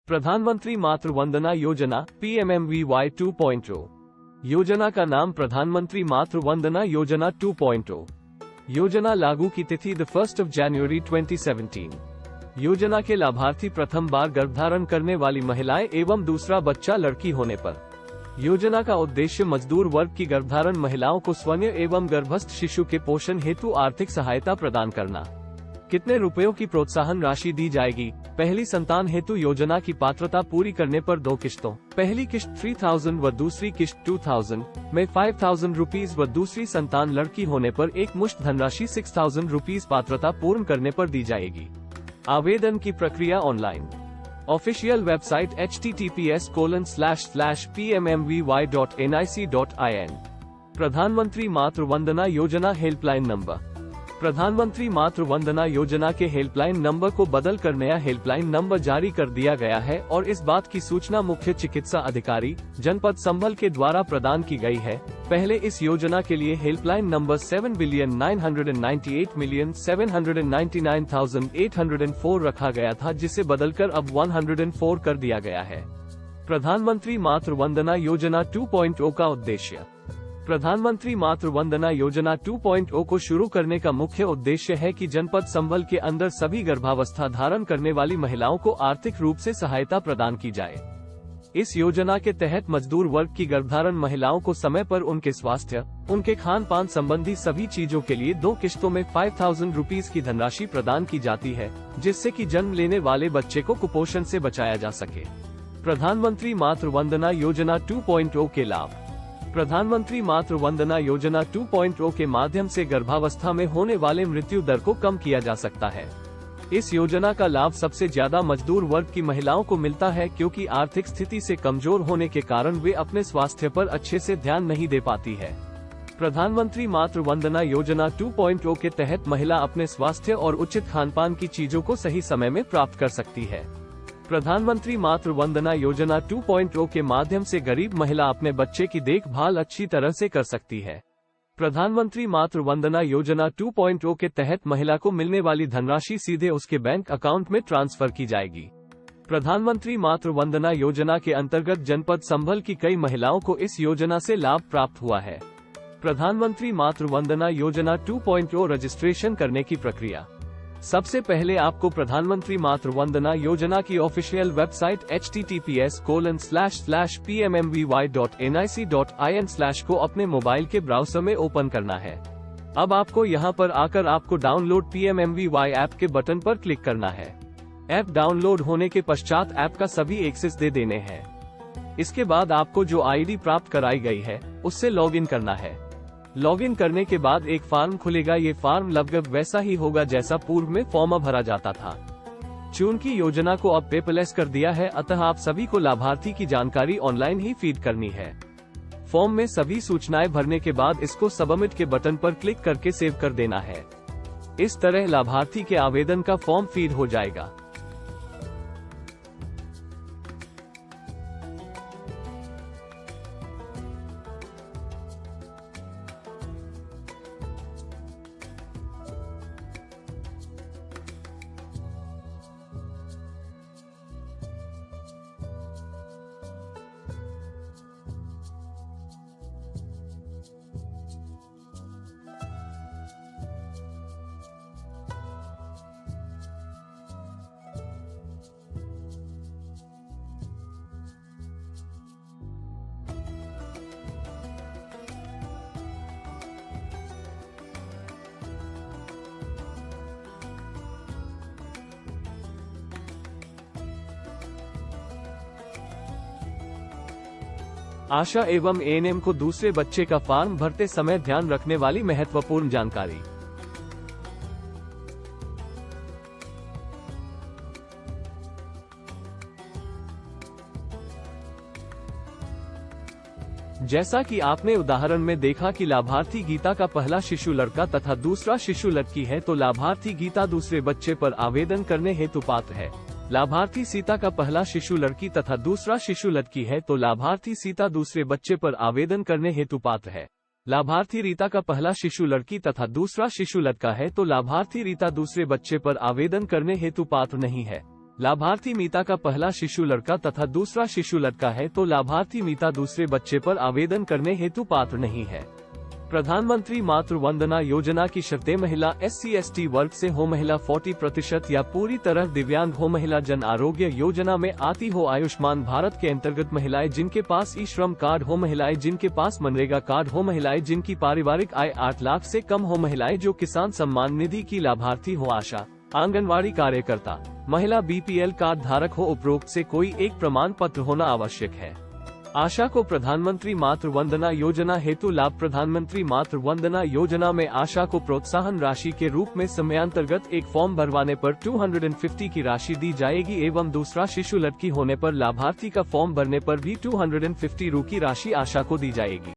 प्रधानमंत्री मातृ वंदना योजना PMMVY 2.0। योजना का नाम प्रधानमंत्री मातृ वंदना योजना 2.0। योजना लागू की तिथि 1 जनवरी 2017। योजना के लाभार्थी प्रथम बार गर्भधारण करने वाली महिलाएं एवं दूसरा बच्चा लड़की होने पर। योजना का उद्देश्य मजदूर वर्ग की गर्भधारण महिलाओं को स्वयं एवं गर्भस्थ शिशु के पोषण हेतु आर्थिक सहायता प्रदान करना। कितने रुपयों की प्रोत्साहन राशि दी जाएगी? पहली संतान हेतु योजना की पात्रता पूरी करने पर 2 किश्तों, पहली किश्त 3000 व दूसरी किश्त 2000 में 5000 रुपीज व दूसरी संतान लड़की होने पर एक मुश्त धनराशि 6000 रुपीज पात्रता पूर्ण करने पर दी जाएगी। आवेदन की प्रक्रिया ऑनलाइन। Official website https://pmmvy.nic.in। प्रधानमंत्री मातृ वंदना योजना हेल्पलाइन नंबर। प्रधानमंत्री मातृ वंदना योजना के हेल्पलाइन नंबर को बदलकर नया हेल्पलाइन नंबर जारी कर दिया गया है और इस बात की सूचना मुख्य चिकित्सा अधिकारी जनपद संभल के द्वारा प्रदान की गई है। पहले इस योजना के लिए हेल्पलाइन नंबर 7,998,799,804 रखा गया था, जिसे बदलकर अब 104 कर दिया गया है। प्रधानमंत्री मातृ वंदना योजना 2.0 का उद्देश्य। प्रधानमंत्री मातृ वंदना योजना 2.0 को शुरू करने का मुख्य उद्देश्य है कि जनपद संभल के अंदर सभी गर्भावस्था धारण करने वाली महिलाओं को आर्थिक रूप से सहायता प्रदान की जाए। इस योजना के तहत मजदूर वर्ग की गर्भधारण महिलाओं को समय पर उनके स्वास्थ्य, उनके खान पान संबंधी सभी चीजों के लिए 2 किश्तों में 5000 रुपीज की धनराशि प्रदान की जाती है, जिससे कि जन्म लेने वाले बच्चे को कुपोषण से बचाया जा सके। प्रधानमंत्री मातृ वंदना योजना 2.0 के लाभ। प्रधानमंत्री मातृ वंदना योजना 2.0 के माध्यम से गर्भावस्था में होने वाले मृत्यु दर को कम किया जा सकता है। इस योजना का लाभ सबसे ज्यादा मजदूर वर्ग की महिलाओं को मिलता है, क्योंकि आर्थिक स्थिति से कमजोर होने के कारण वे अपने स्वास्थ्य पर अच्छे से ध्यान नहीं दे पाती है। प्रधानमंत्री मातृ वंदना योजना 2.0 के तहत महिला अपने स्वास्थ्य और उचित खानपान की चीजों को सही समय में प्राप्त कर सकती है। प्रधानमंत्री मातृ वंदना योजना 2.0 के माध्यम से गरीब महिला अपने बच्चे की देखभाल अच्छी तरह से कर सकती है। प्रधानमंत्री मातृ वंदना योजना 2.0 के तहत महिला को मिलने वाली धनराशि सीधे उसके बैंक अकाउंट में ट्रांसफर की जाएगी। प्रधानमंत्री मातृ वंदना योजना के अंतर्गत जनपद संभल की कई महिलाओं को इस योजना से लाभ प्राप्त हुआ है। प्रधानमंत्री मातृ वंदना योजना 2.0 रजिस्ट्रेशन करने की प्रक्रिया। सबसे पहले आपको प्रधानमंत्री मातृ वंदना योजना की ऑफिशियल वेबसाइट https://pmmvy.nic.in/ को अपने मोबाइल के ब्राउजर में ओपन करना है। अब आपको यहां पर आकर आपको डाउनलोड PMMVY ऐप के बटन पर क्लिक करना है। ऐप डाउनलोड होने के पश्चात ऐप का सभी एक्सेस दे देने हैं। इसके बाद आपको जो ID प्राप्त कराई गई है उससे लॉगिन करना है। लॉगिन करने के बाद एक फॉर्म खुलेगा। ये फॉर्म लगभग वैसा ही होगा जैसा पूर्व में फॉर्म भरा जाता था। चूंकि योजना को अब पेपरलेस कर दिया है, अतः आप सभी को लाभार्थी की जानकारी ऑनलाइन ही फीड करनी है। फॉर्म में सभी सूचनाएं भरने के बाद इसको सबमिट के बटन पर क्लिक करके सेव कर देना है। इस तरह लाभार्थी के आवेदन का फॉर्म फीड हो जाएगा। आशा एवं ANM को दूसरे बच्चे का फॉर्म भरते समय ध्यान रखने वाली महत्वपूर्ण जानकारी। जैसा कि आपने उदाहरण में देखा कि लाभार्थी गीता का पहला शिशु लड़का तथा दूसरा शिशु लड़की है, तो लाभार्थी गीता दूसरे बच्चे पर आवेदन करने हेतु पात्र है। लाभार्थी सीता का पहला शिशु लड़की तथा दूसरा शिशु लड़की है, तो लाभार्थी सीता दूसरे बच्चे पर आवेदन करने हेतु पात्र है। लाभार्थी रीता का पहला शिशु लड़की तथा दूसरा शिशु लड़का है, तो लाभार्थी रीता दूसरे बच्चे पर आवेदन करने हेतु पात्र नहीं है। लाभार्थी मीता का पहला शिशु लड़का तथा दूसरा शिशु लड़का है तो लाभार्थी मीता दूसरे बच्चे पर आवेदन करने हेतु पात्र नहीं है। प्रधानमंत्री मातृ वंदना योजना की शर्तें महिला SC/ST वर्ग से हो, महिला 40% या पूरी तरह दिव्यांग हो, महिला जन आरोग्य योजना में आती हो, आयुष्मान भारत के अंतर्गत महिलाएं जिनके पास ई श्रम कार्ड हो, महिलाएं जिनके पास मनरेगा कार्ड हो, महिलाएं जिनकी पारिवारिक आय 8 लाख से कम हो, महिलाएं जो किसान सम्मान निधि की लाभार्थी हो, आशा, आंगनवाड़ी कार्यकर्ता, महिला BPL कार्ड धारक हो। उपरोक्त से कोई एक प्रमाण पत्र होना आवश्यक है। आशा को प्रधानमंत्री मातृ वंदना योजना हेतु लाभ। प्रधानमंत्री मातृ वंदना योजना में आशा को प्रोत्साहन राशि के रूप में समयांतर्गत एक फॉर्म भरवाने पर 250 की राशि दी जाएगी एवं दूसरा शिशु लड़की होने पर लाभार्थी का फॉर्म भरने पर भी 250 की राशि आशा को दी जाएगी।